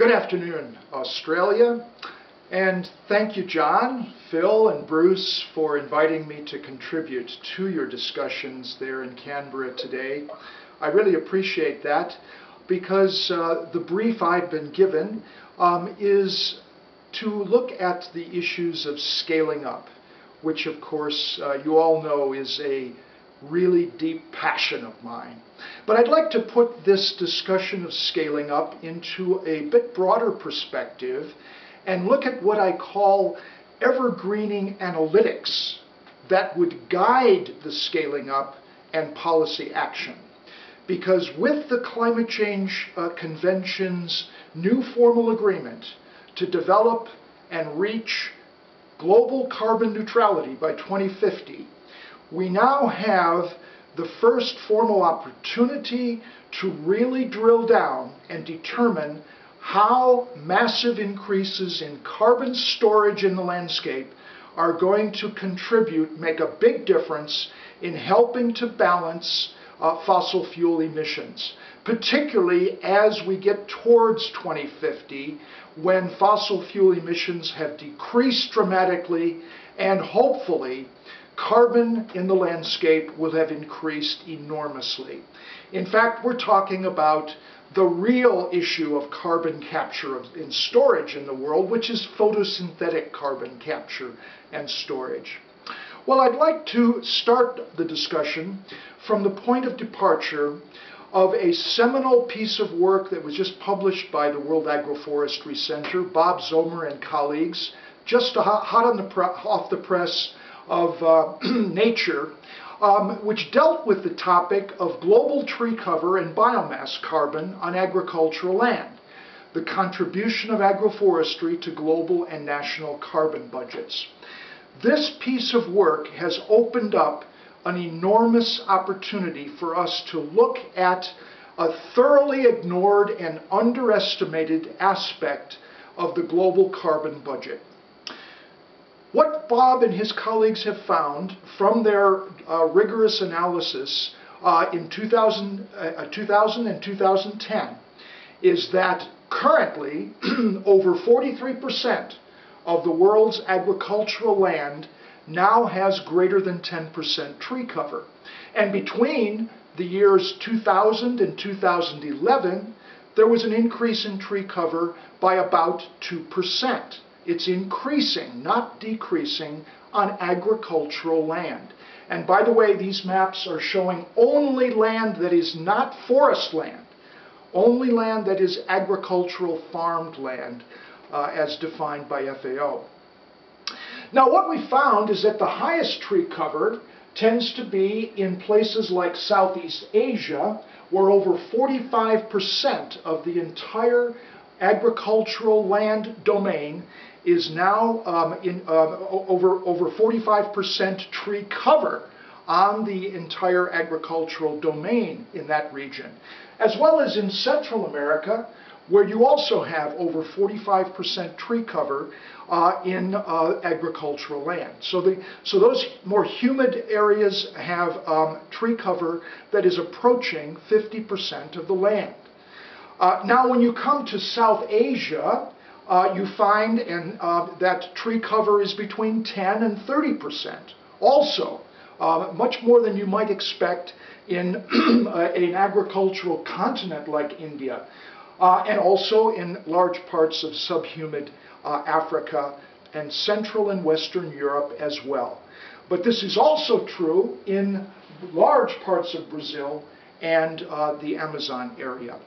Good afternoon, Australia, and thank you, John, Phil, and Bruce for inviting me to contribute to your discussions there in Canberra today. I really appreciate that because the brief I've been given is to look at the issues of scaling up, which of course you all know is a really deep passion of mine. But I'd like to put this discussion of scaling up into a bit broader perspective and look at what I call EverGreening analytics that would guide the scaling up and policy action. Because with the Climate Change Convention's new formal agreement to develop and reach global carbon neutrality by 2050, we now have the first formal opportunity to really drill down and determine how massive increases in carbon storage in the landscape are going to contribute, make a big difference in helping to balance fossil fuel emissions, particularly as we get towards 2050, when fossil fuel emissions have decreased dramatically and hopefully carbon in the landscape will have increased enormously. In fact, we're talking about the real issue of carbon capture and storage in the world, which is photosynthetic carbon capture and storage. Well, I'd like to start the discussion from the point of departure of a seminal piece of work that was just published by the World Agroforestry Center, Bob Zomer and colleagues, just hot on off the press of Nature, which dealt with the topic of global tree cover and biomass carbon on agricultural land, the contribution of agroforestry to global and national carbon budgets. This piece of work has opened up an enormous opportunity for us to look at a thoroughly ignored and underestimated aspect of the global carbon budget. What Bob and his colleagues have found from their rigorous analysis in 2000 and 2010 is that currently over 43% of the world's agricultural land now has greater than 10% tree cover. And between the years 2000 and 2011, there was an increase in tree cover by about 2%. It's increasing, not decreasing, on agricultural land. And by the way, these maps are showing only land that is not forest land, only land that is agricultural farmed land, as defined by FAO. Now, what we found is that the highest tree cover tends to be in places like Southeast Asia, where over 45% of the entire agricultural land domain is now over 45% tree cover on the entire agricultural domain in that region, as well as in Central America, where you also have over 45% tree cover in agricultural land. So those more humid areas have tree cover that is approaching 50% of the land. Now, when you come to South Asia, you find that tree cover is between 10 and 30%. Also, much more than you might expect in an agricultural continent like India, and also in large parts of subhumid Africa and Central and Western Europe as well. But this is also true in large parts of Brazil and the Amazon area,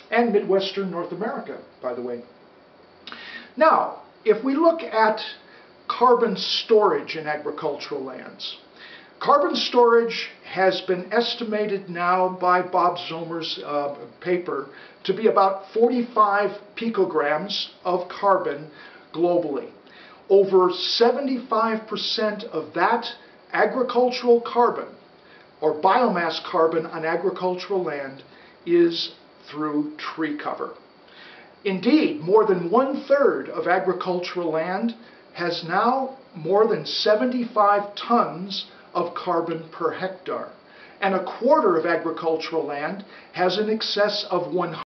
and Midwestern North America, by the way. Now, if we look at carbon storage in agricultural lands, carbon storage has been estimated now by Bob Zomer's paper to be about 45 picograms of carbon globally. Over 75% of that agricultural carbon, or biomass carbon on agricultural land, is through tree cover. Indeed, more than 1/3 of agricultural land has now more than 75 tons of carbon per hectare, and 1/4 of agricultural land has in excess of 100